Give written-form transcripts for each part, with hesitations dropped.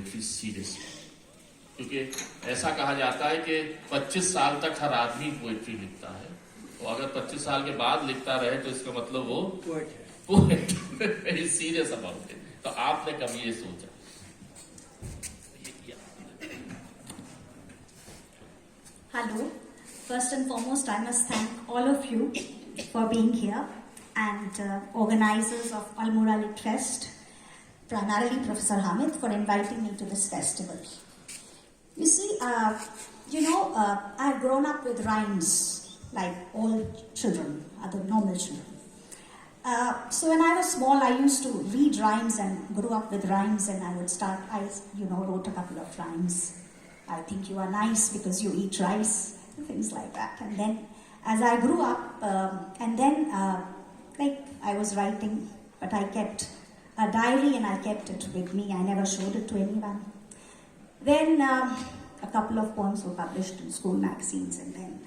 Poetry seriously, क्योंकि ऐसा कहा जाता है कि 25 साल तक हर आदमी पोएट्री लिखता है, तो अगर 25 साल के बाद लिखता रहे तो इसका मतलब वो poet very serious about it. तो आपने कभी ये सोचा? Hello. First and foremost, I must thank all of you for being here and organizers of Almora Lit Fest, primarily Professor Hamid, for inviting me to this festival. You see, I've grown up with rhymes like all children, other normal children. So when I was small, I used to read rhymes and grew up with rhymes, and I wrote a couple of rhymes. I think you are nice because you eat rice, things like that. And then as I grew up, I was writing, but I kept a diary and I kept it with me. I never showed it to anyone. Then a couple of poems were published in school magazines, and then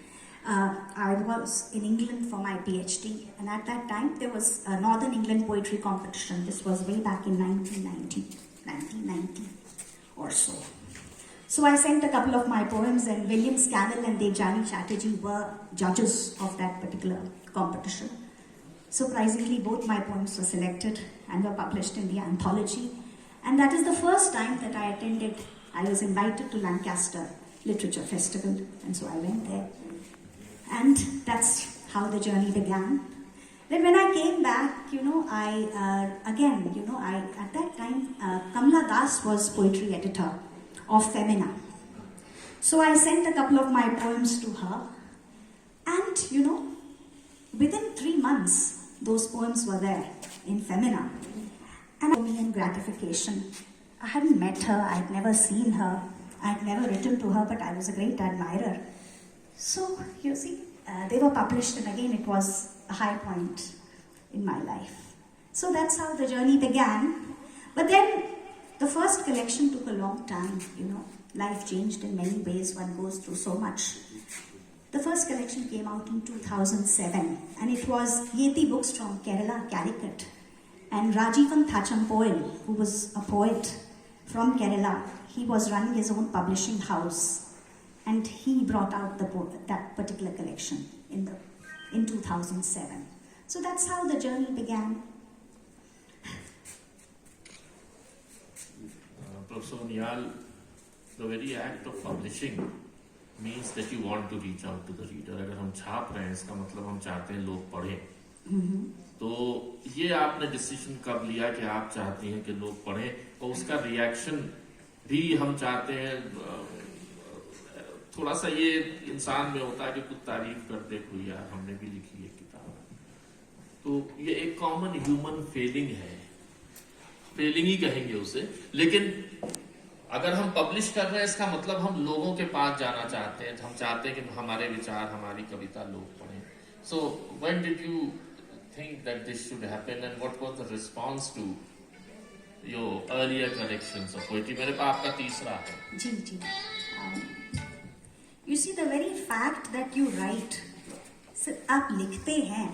I was in England for my PhD. And at that time, there was a Northern England poetry competition. This was way back in 1990 or so. So I sent a couple of my poems, and William Scannell and Debjani Chatterjee were judges of that particular competition. Surprisingly, both my poems were selected and were published in the anthology. And that is the first time that I was invited to Lancaster Literature Festival, and so I went there. And that's how the journey began. Then when I came back, at that time, Kamala Das was poetry editor of Femina. So I sent a couple of my poems to her, and within 3 months, those poems were there in Femina. And me in gratification. I hadn't met her, I'd never seen her, I'd never written to her, but I was a great admirer. So, you see, they were published, and again it was a high point in my life. So that's how the journey began. But then the first collection took a long time, Life changed in many ways, one goes through so much. The first collection came out in 2007, and it was Yeti Books from Kerala, Calicut. And Rajivan Thachampoil, who was a poet from Kerala, he was running his own publishing house, and he brought out that particular collection in 2007. So that's how the journey began. Professor Niyal, the very act of publishing means that you want to reach out to the reader. अगर हम छाप रहे हैं, इसका मतलब हम चाहते हैं लोग पढ़ें। तो ये आपने डिसीजन कब लिया कि आप चाहती हैं कि लोग पढ़ें, और उसका रिएक्शन भी हम चाहते हैं? थोड़ा सा ये इंसान में होता है कि कुछ तारीफ करते कोई, यार हमने भी लिखी है किताब, तो ये एक कॉमन ह्यूमन फीलिंग है, फीलिंग ही कहेंगे उसे। लेकिन अगर हम पब्लिश कर रहे हैं, इसका मतलब हम लोगों के पास जाना चाहते हैं, हम चाहते हैं कि हमारे विचार, हमारी कविता लोग पढ़ें। So when did you think that this should happen, and what was the response to your earlier collections of poetry? मेरे पास आपका तीसरा है। जी। You see, the very fact that you write, आप लिखते हैं,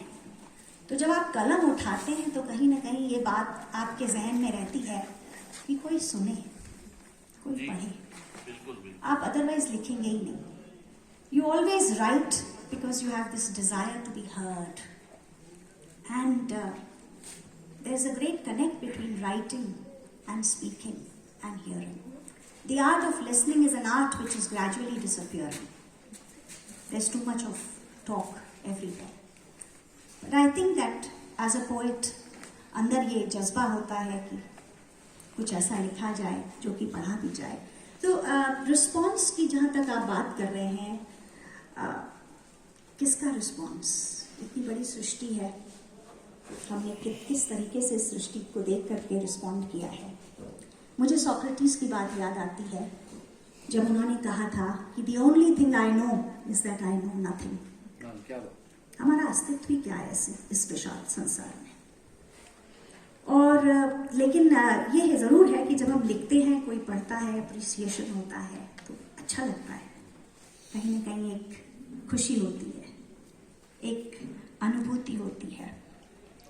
तो जब आप कलम उठाते हैं तो कहीं ना कहीं ये बात आपके जहन में रहती है कि कोई सुने, कोई पढ़े। बिल्कुल। आप अदरवाइज लिखेंगे ही नहीं। You always write because you have this desire to be heard, and there's a great connect between writing and speaking and hearing. The art of listening is an art which is gradually disappearing. There's too much of talk everywhere. But I think that as a poet, अंदर ये जज्बा होता है कि कुछ ऐसा लिखा जाए जो कि पढ़ा भी जाए। तो रिस्पॉन्स की जहाँ तक आप बात कर रहे हैं, किसका रिस्पॉन्स? इतनी बड़ी सृष्टि है, हमने किस तरीके से सृष्टि को देख करके रिस्पॉन्ड किया है। मुझे सोक्रेटिस की बात याद आती है, जब उन्होंने कहा था कि the only thing I know is that I know nothing. हमारा अस्तित्व ही क्या है इस विशाल संसार में। और लेकिन ये ज़रूर है कि जब हम लिखते हैं, कोई पढ़ता है, अप्रिसिएशन होता है, तो अच्छा लगता है, कहीं ना कहीं एक खुशी होती है, एक अनुभूति होती है,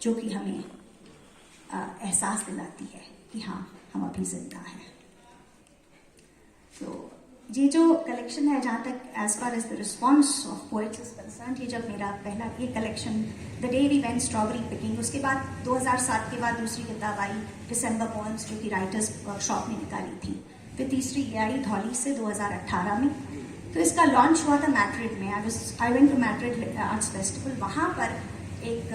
जो कि हमें एहसास दिलाती है कि हाँ, हम अभी जिंदा हैं। ये जो कलेक्शन है, जहाँ तक as far as the response of poets is concerned, ये जब मेरा पहला ये collection the day we went strawberry picking, उसके बाद 2007 के बाद दूसरी किताब आई दिसंबर पोएम्स, जो कि राइटर्स वर्कशॉप में निकाली थी। फिर तीसरी ये आई धौली से 2018 में। तो इसका लॉन्च हुआ था मैड्रिड में। I went to Madrid arts festival, वहाँ पर एक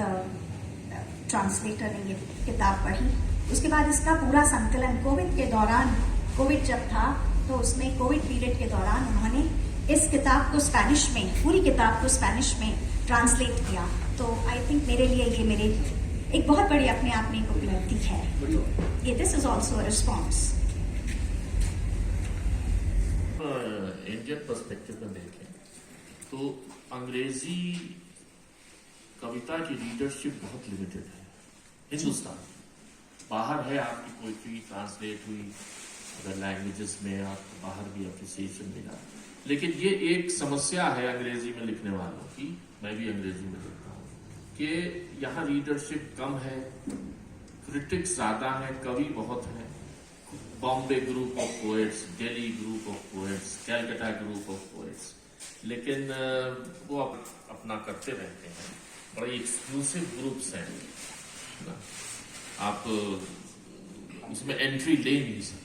ट्रांसलेटर ने ये किताब पढ़ी। उसके बाद इसका पूरा संकलन कोविड के दौरान, कोविड जब था तो उसमें कोविड पीरियड के दौरान उन्होंने इस किताब को स्पेनिश में, पूरी किताब को स्पेनिश में ट्रांसलेट किया। तो आई थिंक मेरे लिए ये मेरे एक बहुत बड़ी अपने आप में एक उपलब्धि है। तो ये this is also a response. Indian perspective में देखें तो अंग्रेजी कविता की रीडरशिप बहुत लिमिटेड है हिंदुस्तान। बाहर है आपकी पोइट्री ट्रांसलेट हुई अदर लैंग्वेजेस में, आपको बाहर भी अप्रिसिएशन मिला, लेकिन ये एक समस्या है अंग्रेजी में लिखने वालों की, मैं भी अंग्रेजी में लिखता हूँ, कि यहाँ रीडरशिप कम है, क्रिटिक्स ज्यादा है, कवि बहुत है। Bombay group of poets, Delhi group of poets, Calcutta group of poets, लेकिन वो अपना करते रहते हैं, बड़े एक्सक्लूसिव ग्रुप्स हैं ना, आप इसमें एंट्री ले नहीं सकते।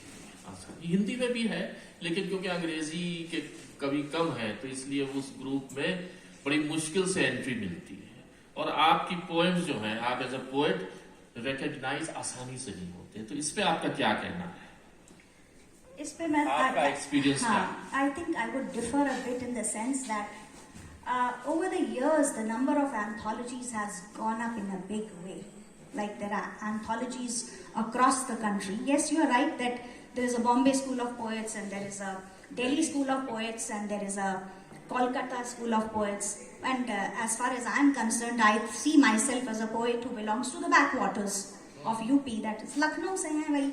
हिंदी में भी है, लेकिन क्योंकि अंग्रेजी के कवि कम है तो इसलिए उस ग्रुप में बड़ी मुश्किल से एंट्री मिलती है, और आपकी पोएम्स जो हैं, आप एज अ पोएट रिकॉग्नाइज आसानी से नहीं होते। तो इस पे आपका क्या कहना है? इस पे मैं आपका एक्सपीरियंस क्या? I think I would differ a bit in the sense that over the years the number of anthologies has gone up in a big way. Like there are anthologies across the country. Yes, you are right that there is a Bombay School of Poets and there is a Delhi School of Poets and there is a Kolkata School of Poets. And as far as I am concerned, I see myself as a poet who belongs to the backwaters of UP. That is Lucknow से हैं भाई।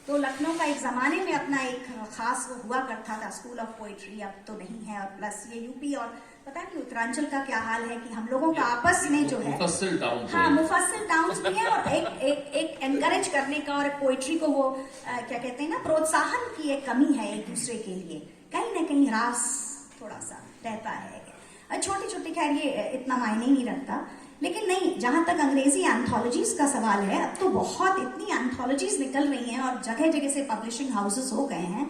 तो लखनऊ का एक जमाने में अपना एक खास वो हुआ करता था स्कूल ऑफ पोइट्री, अब तो नहीं है। और प्लस ये यूपी और पता नहीं उत्तरांचल का क्या हाल है कि हम लोगों का आपस में जो है मुफस्सिल टाउन, हाँ मुफस्सिल टाउन्स भी है, और एक एनकरेज करने का और पोइट्री को वो क्या कहते हैं ना, प्रोत्साहन की एक कमी है एक दूसरे के लिए, कहीं ना कहीं रास थोड़ा सा रहता है। छोटी छोटी, खैर ये इतना मायने नहीं रखता, लेकिन नहीं, जहां तक अंग्रेजी एंथोलॉजीज का सवाल है, अब तो बहुत इतनी एंथोलॉजीज निकल रही हैं और जगह जगह से पब्लिशिंग हाउसेस हो गए हैं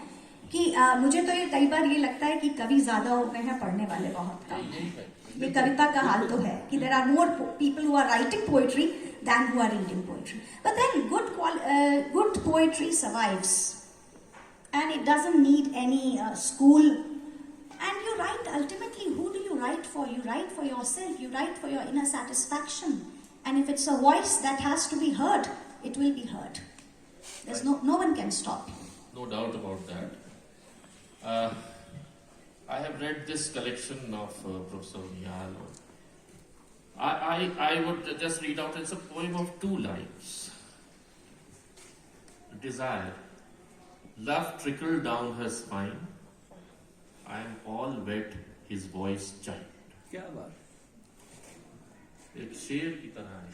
कि मुझे तो ये कई बार ये लगता है कि कवि ज्यादा हो गए हैं, पढ़ने वाले बहुत कम हैं। ये कविता का हाल तो है कि there are more people who are writing poetry than who are reading poetry, but then good poetry survives and it doesn't need any school. And you write, ultimately, who do you write for? You write for yourself, you write for your inner satisfaction. And if it's a voice that has to be heard, it will be heard. There's no one can stop you. No doubt about that. I have read this collection of Professor Niyal. I would just read out, it's a poem of 2 lines. Desire. Love trickled down her spine. I am all wet, his voice chimed. क्या बात, एक शेर की तरह है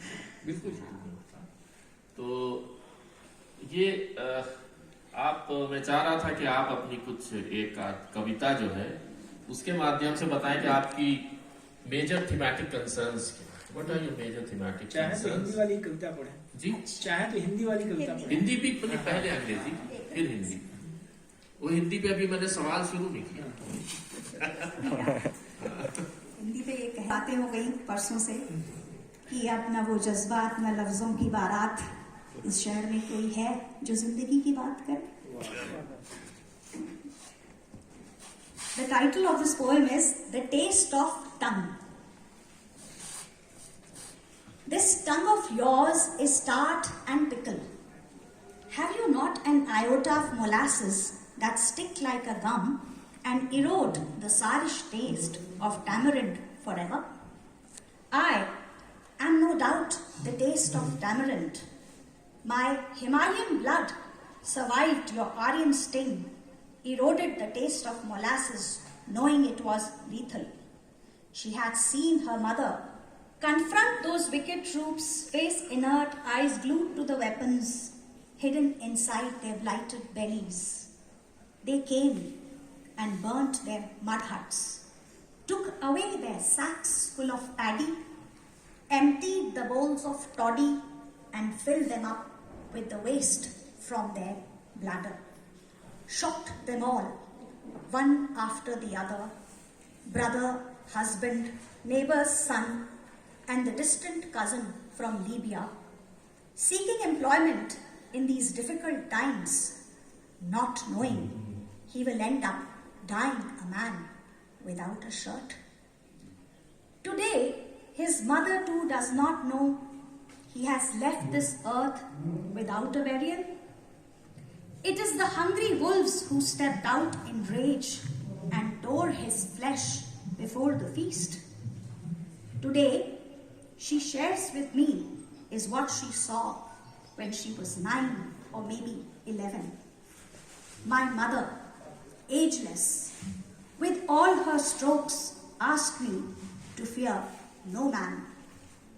बिल्कुल। तो ये आप, मैं चाह रहा था कि आप अपनी कुछ एक कविता जो है उसके माध्यम से बताएं कि आपकी मेजर थीमेटिक कंसर्न्स क्या है। What are your major thematic चाहे तो कंसर्न्स? हिंदी वाली कविता पढ़े जी, चाहे तो हिंदी वाली कविता पढ़े। हिंदी भी पहले अंग्रेजी फिर हिंदी। वो हिंदी पे अभी मैंने सवाल शुरू नहीं किया। हिंदी पे ये बातें हो गई परसों से कि अब न वो जज्बात न लफ्जों की बारात, इस शहर में कोई है जो जिंदगी की बात करे। The title of this poem is The Taste of Tongue. This tongue of yours is tart and pickle. Have you not an iota of molasses that stick like a gum and erode the sourish taste of tamarind forever? I am no doubt the taste of tamarind. My Himalayan blood survived your Aryan sting, eroded the taste of molasses, knowing it was lethal. She had seen her mother confront those wicked troops, face inert, eyes glued to the weapons hidden inside their blighted bellies. They came, and burnt their mud huts, took away their sacks full of paddy, emptied the bowls of toddy, and filled them up with the waste from their bladder, shot them all, one after the other, brother, husband, neighbor's son, and the distant cousin from Libya, seeking employment in these difficult times, not knowing he will end up dying a man without a shirt. Today, his mother too does not know he has left this earth without a burial. It is the hungry wolves who stepped out in rage and tore his flesh before the feast. Today, she shares with me is what she saw when she was 9 or maybe 11. My mother, ageless, with all her strokes, asked me to fear no man,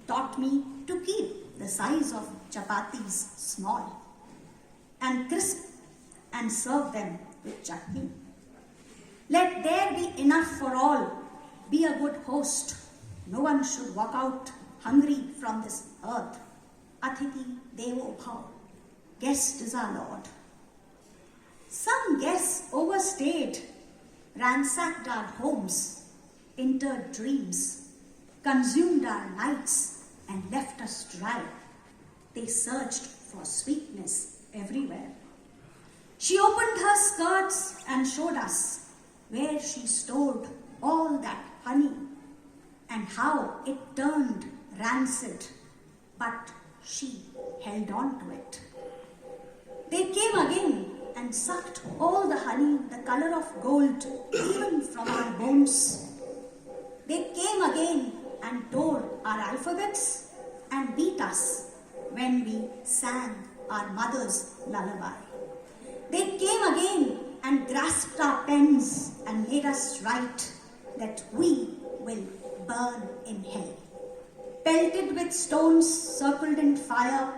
taught me to keep the size of chapatis small and crisp and serve them with chutney. Let there be enough for all, be a good host. No one should walk out hungry from this earth. Athithi Devo Bhav, guest is our Lord. Some guests overstayed, ransacked our homes, entered dreams, consumed our nights, and left us dry. They searched for sweetness everywhere. She opened her skirts and showed us where she stored all that honey and how it turned rancid, but she held on to it. They came again and sucked all the honey, the color of gold, even from our bones. They came again and tore our alphabets and beat us when we sang our mother's lullaby. They came again and grasped our pens and made us write that we will burn in hell, pelted with stones circled in fire,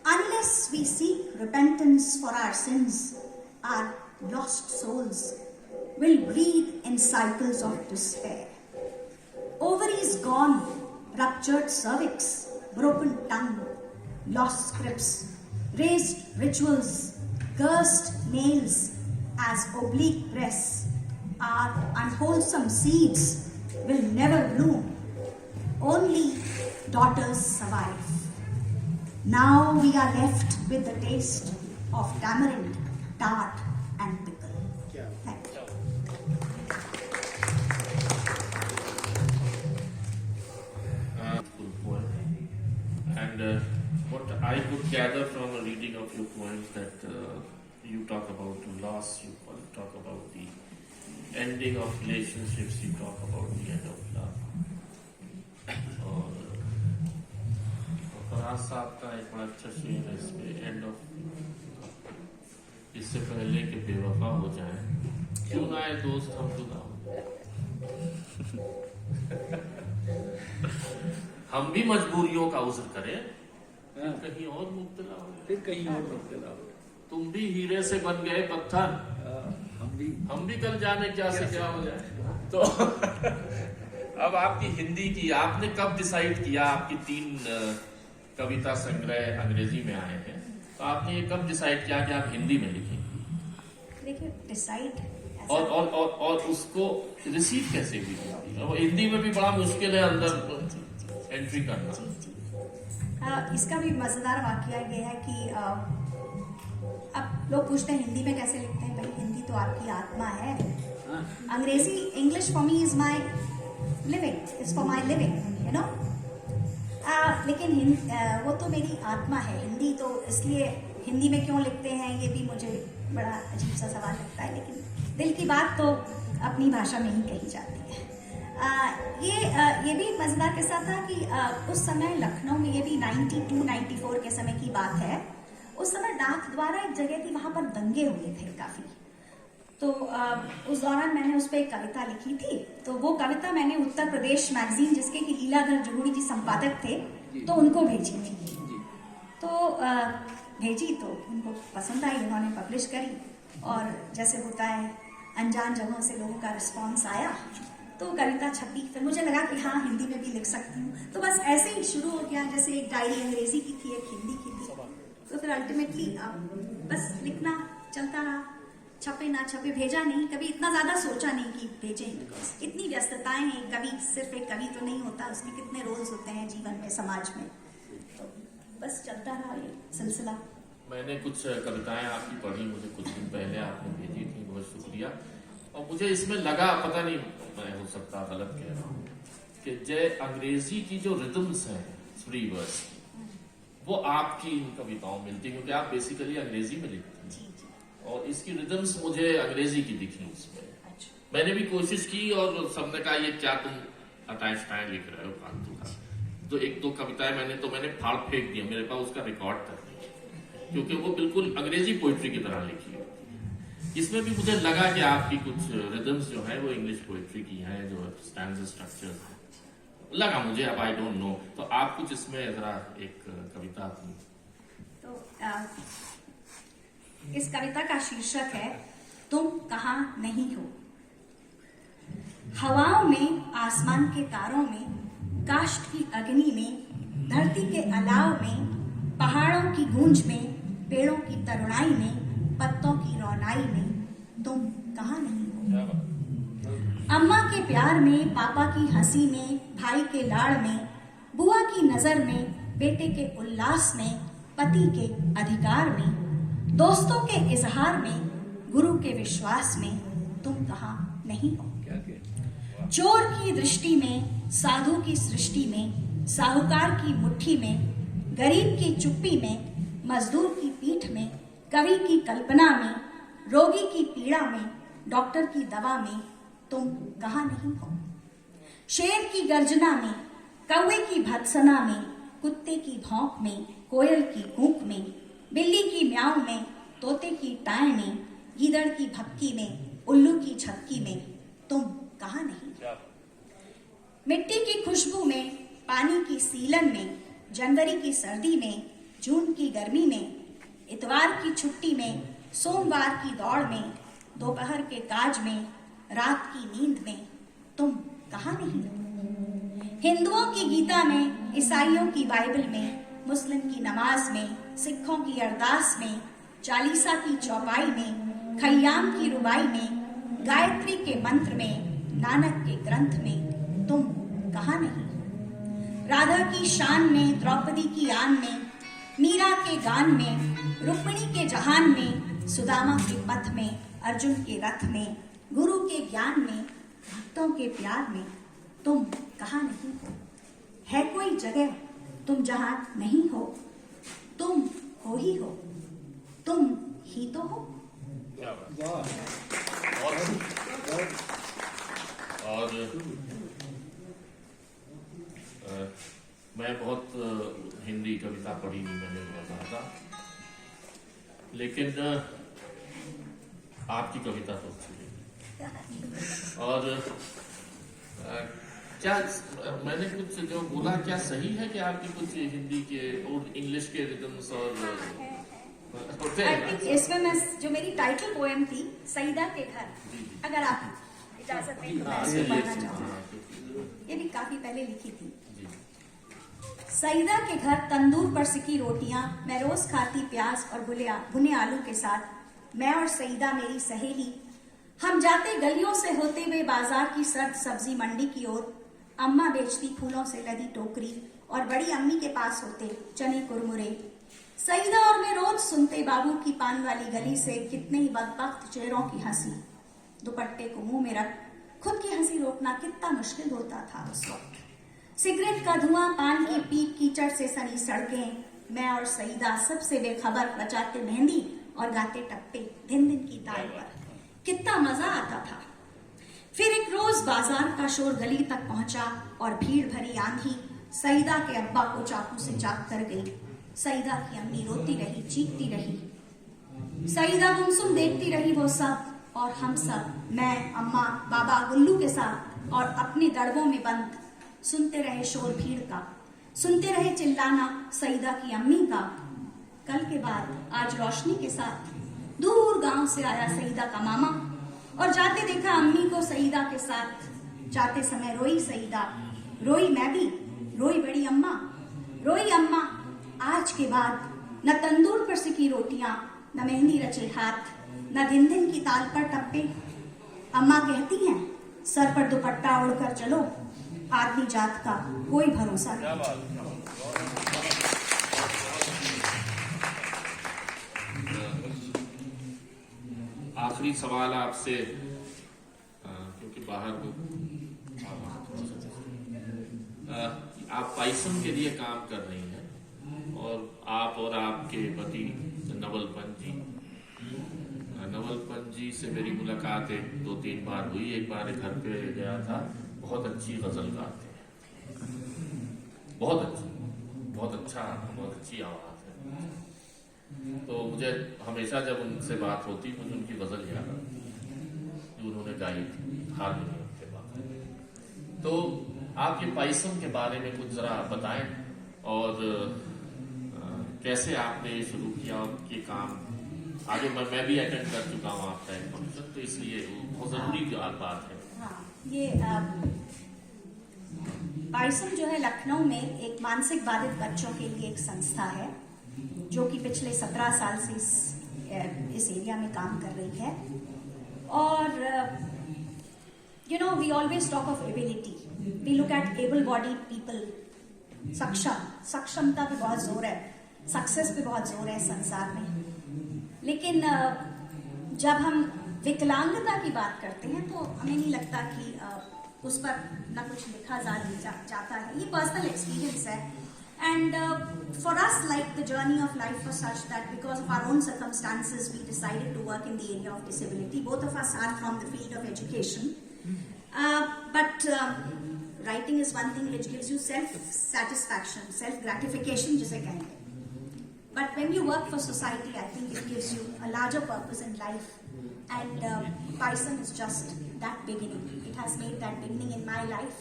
unless we seek repentance for our sins. Our lost souls will breathe in cycles of despair. Ovaries gone, ruptured cervix, broken tongue, lost scripts, raised rituals, cursed nails as oblique breasts. Our unwholesome seeds will never bloom. Only daughters survive. Now we are left with the taste of tamarind, tart, and pickle. Thank you. Full poem. And what I could gather from a reading of your poems that you talk about loss, you talk about the ending of relationships, you talk about the end of love. और फराज साहब का एक बड़ा अच्छा शेर है इसमें, end of, इससे पहले कि बेवफा हो जाए, क्यों ना आए दोस्त हम जुदा हो जाए। हम भी मजबूरियों का उज़्र करें, कहीं और मुब्तला हो, फिर कहीं और मुब्तला हो। तुम भी हीरे से बन गए पत्थर, हम भी कल जाने क्या से क्या हो जाए। तो अब आपकी हिंदी की, आपने कब डिसाइड किया, आपकी 3 कविता संग्रह अंग्रेजी में आए हैं, तो आपने ये कब डिसाइड किया कि आप हिंदी में लिखेंगे? देखिए, डिसाइड और उसको रिसीव कैसे हुई? हिंदी में भी बड़ा मुश्किल है अंदर एंट्री करना। इसका भी मजेदार वाकया ये है कि अब लोग पूछते हैं हिंदी में कैसे लिखते हैं। भाई, हिंदी तो आपकी आत्मा है। अंग्रेजी, English for me is my living, is for my living, you know. लेकिन वो तो मेरी आत्मा है। हिंदी तो इसलिए हिंदी में क्यों लिखते हैं, ये भी मुझे बड़ा अजीब सा सवाल लगता है, लेकिन दिल की बात तो अपनी भाषा में ही कही जाती है। ये भी मजेदार किस्सा था कि उस समय लखनऊ में, ये भी 92-94 के समय की बात है, उस समय डाक द्वारा एक जगह थी, वहां पर दंगे हुए थे काफी। तो उस दौरान मैंने उस पर एक कविता लिखी थी। तो वो कविता मैंने उत्तर प्रदेश मैगजीन, जिसके कि लीलाधर जुगुड़ी जी संपादक थे, तो उनको भेजी थी। तो भेजी तो उनको पसंद आई, उन्होंने पब्लिश करी। और जैसे होता है अनजान जगहों से लोगों का रिस्पांस आया, तो कविता छपी। फिर मुझे लगा कि हाँ, हिंदी में भी लिख सकती हूँ। तो बस ऐसे ही शुरू हो गया, जैसे एक डायरी अंग्रेजी की थी, एक हिंदी की थी। तो फिर अल्टीमेटली बस लिखना चलता रहा। छपे ना छपे, भेजा नहीं, कभी इतना ज्यादा सोचा नहीं कि भेजें। इतनी व्यस्तताएं हैं, कवि सिर्फ एक कवि तो नहीं होता, उसके कितने रोल्स होते हैं जीवन में, समाज में। तो बस चलता रहा ये सिलसिला। मैंने कुछ कविताएं आपकी पढ़ी, मुझे कुछ दिन पहले आपने भेजी थी, बहुत शुक्रिया। और मुझे इसमें लगा, पता नहीं मैं हो सकता गलत कह रहा हूँ, कि जय अंग्रेजी की जो रिदम्स हैं, फ्री वर्स, वो आपकी इन कविताओं में मिलती, क्योंकि आप बेसिकली अंग्रेजी में लिखती हैं। जी जी। और इसकी रिदम्स मुझे अंग्रेजी की दिखी उसमें। अच्छा। मैंने भी कोशिश की और सबने कहा ये क्या तुम अटाइस्टाइन लिख रहे हो फालतू का। तो एक दो कविताएं मैंने फाड़ फेंक दिया, मेरे पास उसका रिकॉर्ड तक नहीं, क्योंकि वो बिल्कुल अंग्रेजी पोइट्री की तरह लिखी होती है। इसमें भी मुझे लगा कि आपकी कुछ रिदम्स जो है वो इंग्लिश पोइट्री की हैं, जो स्टैंजा स्ट्रक्चर है, लगा मुझे। अब आई डोंट नो, तो आप कुछ इसमें जरा एक कविता थी। तो इस कविता का शीर्षक है तुम कहाँ नहीं हो। हवाओं में, आसमान के तारों में, काष्ठ की अग्नि में, धरती के अलाव में, पहाड़ों की गूंज में, पेड़ों की तरुणाई में, पत्तों की रौनाई में तुम कहाँ नहीं हो। अम्मा के प्यार में, पापा की हंसी में, भाई के लाड़ में, बुआ की नजर में, बेटे के उल्लास में, पति के अधिकार में, दोस्तों के इजहार में, गुरु के विश्वास में तुम कहाँ नहीं हो। चोर की दृष्टि में, साधु की सृष्टि में, साहूकार की मुट्ठी में, गरीब की चुप्पी में, मजदूर की पीठ में, कवि की कल्पना में, रोगी की पीड़ा में, डॉक्टर की दवा में तुम कहाँ नहीं हो। शेर की गर्जना में, कौवे की भत्सना में, कुत्ते की भौंक में, कोयल की कूक में, बिल्ली की म्याऊं में, तोते की टाय में, गीदड़ की भक्की में, उल्लू की झपकी में तुम कहाँ नहीं। मिट्टी की खुशबू में, पानी की सीलन में, जनवरी की सर्दी में, जून की गर्मी में, इतवार की छुट्टी में, सोमवार की दौड़ में, दोपहर के काज में, रात की नींद में तुम कहाँ नहीं। हिंदुओं की गीता में, ईसाइयों की बाइबल में, मुस्लिम की नमाज में, सिखों की अरदास में, चालीसा की चौपाई में, खयाम की रुबाई में, गायत्री के मंत्र में, नानक के ग्रंथ में तुम कहाँ नहीं। राधा की शान में, द्रौपदी की आन में, मीरा के गान में, रुक्मिणी के जहान में, सुदामा के पथ में, अर्जुन के रथ में, गुरु के ज्ञान में, भक्तों के प्यार में तुम कहाँ नहीं हो। है कोई जगह तुम जहां नहीं हो, तुम हो ही हो, तुम ही तो हो। और मैं बहुत हिंदी कविता पढ़ी नहीं मैंने बहुत ज्यादा, लेकिन आपकी कविता तो अच्छी लगी। और क्या मैंने कुछ जो बोला क्या सही है कि आपकी कुछ हिंदी के और इंग्लिश के रिदम्स और होते हैं? इसमें मैं जो मेरी टाइटल पोएम थी सईदा के घर, अगर आप इजाजत दें तो मैं इसको पढ़ना चाहूंगी। ये भी काफी पहले लिखी थी। सईदा के घर तंदूर पर सिकी रोटियां मैं रोज खाती प्याज और भुने आलू के साथ। मैं और सईदा मेरी सहेली, हम जाते गलियों से होते हुए बाजार की सर्द सब्जी मंडी की ओर। अम्मा बेचती फूलों से लदी टोकरी और बड़ी अम्मी के पास होते चने कुरमुरे। सईदा और मैं रोज सुनते बाबू की पान वाली गली से कितने ही बदबख्त चेहरों की हंसी। दुपट्टे को मुंह में रख खुद की हंसी रोकना कितना मुश्किल होता था उस वक्त। सिगरेट का धुआं, पान की पीक, कीचड़ से सनी सड़कें। मैं और सईदा सबसे बेखबर बजाते मेहंदी और गाते टप्पे दिन दिन की ताल पर। कितना मजा आता था। फिर एक रोज बाजार का शोर गली तक पहुंचा और भीड़ भरी आंधी सईदा के अब्बा को चाकू से चाक कर गई। सईदा की अम्मी रोती रही, चीखती रही। सईदा गुमसुम देखती रही वो सब, और हम सब, मैं, अम्मा, बाबा गुल्लू के साथ और अपने दड़बों में बंद सुनते रहे शोर भीड़ का, सुनते रहे चिल्लाना सईदा की अम्मी का। कल के बाद आज रोशनी के साथ दूर गांव से आया सईदा का मामा। और जाते देखा अम्मी को सईदा के साथ, जाते समय रोई सईदा, रोई मैं भी, रोई बड़ी अम्मा, रोई अम्मा। आज के बाद न तंदूर पर सिकी रोटियां, न मेहंदी रचे हाथ, न दिन दिन की ताल पर टप्पे। अम्मा कहती हैं सर पर दुपट्टा ओढ़कर चलो, आदमी जात का कोई भरोसा नहीं। आखिरी सवाल आपसे, क्योंकि बाहर आप पाइसन के लिए काम कर रही हैं और आप और आपके पति नवलपन जी से मेरी मुलाकात 1-2-3 बार हुई। एक बार घर पे गया था, बहुत अच्छी गजल गाते हैं, बहुत अच्छा, बहुत अच्छी आवाज है। तो मुझे हमेशा जब उनसे बात होती मुझे उनकी गजल याद आती जो उन्होंने गाई थी हाल में उनके बाद। तो आप ये पाइसन के बारे में कुछ जरा बताएं और कैसे आपने ये शुरू किया और ये काम आगे। मैं भी अटेंड कर चुका हूँ आपका एक फंक्शन, तो इसलिए बहुत जरूरी बात है। हाँ, ये पाइसन जो है लखनऊ में एक मानसिक बाधित बच्चों के लिए एक संस्था है जो कि पिछले 17 साल से इस एरिया में काम कर रही है। और you know we always talk of ability, we look at able body people, सक्षमता पे बहुत जोर है, सक्सेस पे बहुत जोर है संसार में। लेकिन जब हम विकलांगता की बात करते हैं तो हमें नहीं लगता कि उस पर ना कुछ लिखा जाता है। ये पर्सनल एक्सपीरियंस है। And for us, like the journey of life was such that because of our own circumstances, we decided to work in the area of disability. Both of us are from the field of education. But writing is one thing which gives you self-satisfaction, self-gratification, जिसे कहेंगे. But when you work for society, I think it gives you a larger purpose in life. And Python is just that beginning. It has made that beginning in my life,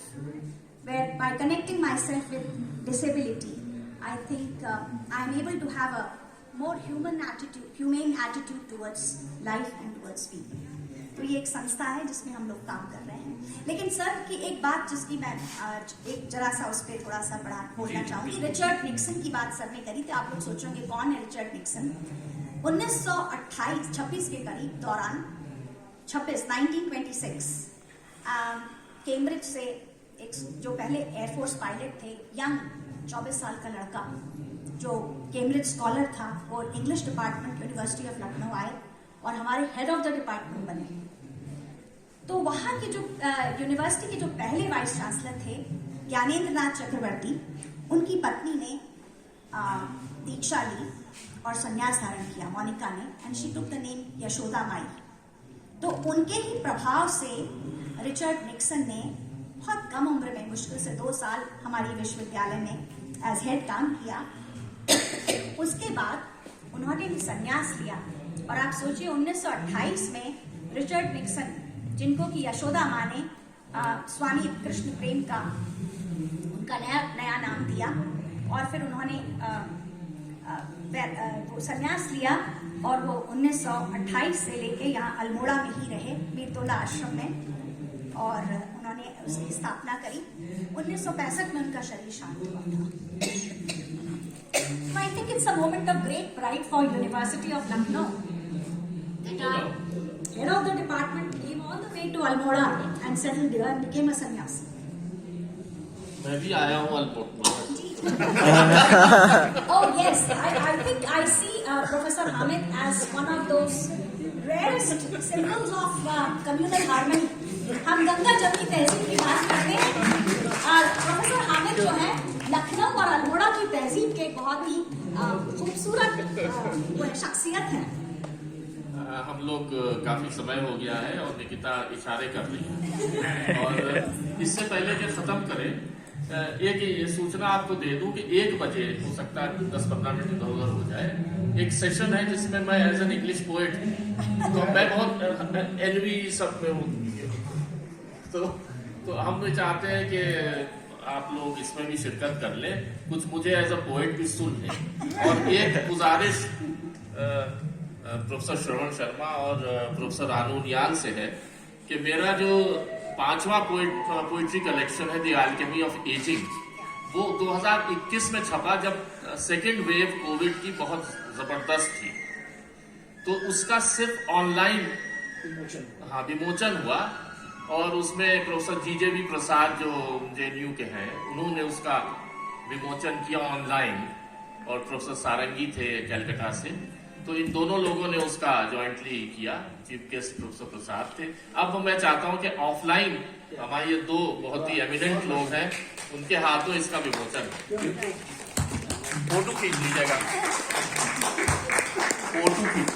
where by connecting myself with disability, I think I am able to have a more humane attitude towards life and towards people. तो ये एक संस्था है जिसमें हम लोग काम कर रहे हैं। लेकिन सर की एक बात जिसकी मैं एक जरा सा उस पर थोड़ा सा बोलना चाहूँगी। रिचर्ड निक्सन की बात सर ने करी थी। आप लोग सोचोगे कौन है रिचर्ड निक्सन। 1926 के करीब दौरान 1926 कैम्ब्रिज से एक जो पहले एयरफोर्स पायलट थे, यंग 24 साल का लड़का जो कैम्ब्रिज स्कॉलर था, वो English department university of Lucknow आए और हमारे हेड ऑफ द डिपार्टमेंट बने। तो वहाँ के जो यूनिवर्सिटी के जो पहले वाइस चांसलर थे ज्ञानेंद्र नाथ चक्रवर्ती, उनकी पत्नी ने दीक्षा ली और संन्यास धारण किया, मोनिका ने, and she took the name Yashoda Mai. तो उनके ही प्रभाव से रिचर्ड निक्सन ने बहुत कम उम्र में, मुश्किल से 2 साल हमारी विश्वविद्यालय में एज हेड काम किया। उसके बाद उन्होंने भी संन्यास लिया और आप सोचिए 1928 में रिचर्ड निक्सन, जिनको कि यशोदा माँ ने स्वामी कृष्ण प्रेम का उनका नया नाम दिया, और फिर उन्होंने वो संन्यास लिया और वो 1928 से लेके यहाँ अल्मोड़ा में ही रहे, मीरतोला आश्रम में, और उन्होंने उसकी स्थापना करी। 1965 में उनका शरीर शांत हुआ था। So I think it's a moment of great pride for University of Lucknow that head of the department came all the way to Almora and settled there and became a sannyasi. मैं भी आया हूँ Almora. Oh yes, I think I see Professor Hamid as one of those rarest symbols of communal harmony. हम गंगा जमुनी तहजीब की बात करते हैं। प्रोफेसर हामिद जो है लखनऊ और अल्मोड़ा की तहजीब के बहुत ही खूबसूरत शख्सियत है। हम लोग काफी समय हो गया है और निकिता इशारे कर रही है, और इससे पहले कि खत्म करें, एक ये सूचना आपको दे दूं कि 1 बजे हो सकता है 10-15 मिनट इधर उधर हो जाए, एक सेशन है जिसमें मैं एज एन इंग्लिश पोएट, तो मैं बहुत एनवी सब में हूँ, तो हम भी चाहते हैं कि आप लोग इसमें भी शिरकत कर लें, कुछ मुझे एज अ पोएट भी सुन लें। और एक गुजारिश प्रोफेसर श्रवण शर्मा और प्रोफेसर रानू नियाल से है कि मेरा जो 5वां पोइट्री कलेक्शन है द अल्केमी ऑफ एजिंग, वो 2021 में छपा जब सेकेंड वेव कोविड की बहुत जबरदस्त थी। तो उसका सिर्फ ऑनलाइन विमोचन हुआ और उसमें प्रोफेसर जीजेवी प्रसाद जो जेएनयू के हैं उन्होंने उसका विमोचन किया ऑनलाइन, और प्रोफेसर सारंगी थे कलकत्ता से, तो इन दोनों लोगों ने उसका ज्वाइंटली किया। चीफ गेस्ट प्रोफेसर प्रसाद थे। अब मैं चाहता हूं कि ऑफलाइन हमारे ये दो बहुत ही एमिनेंट लोग हैं, उनके हाथों इसका विमोचन फोटो खींच लीजिएगा, फोटो खींच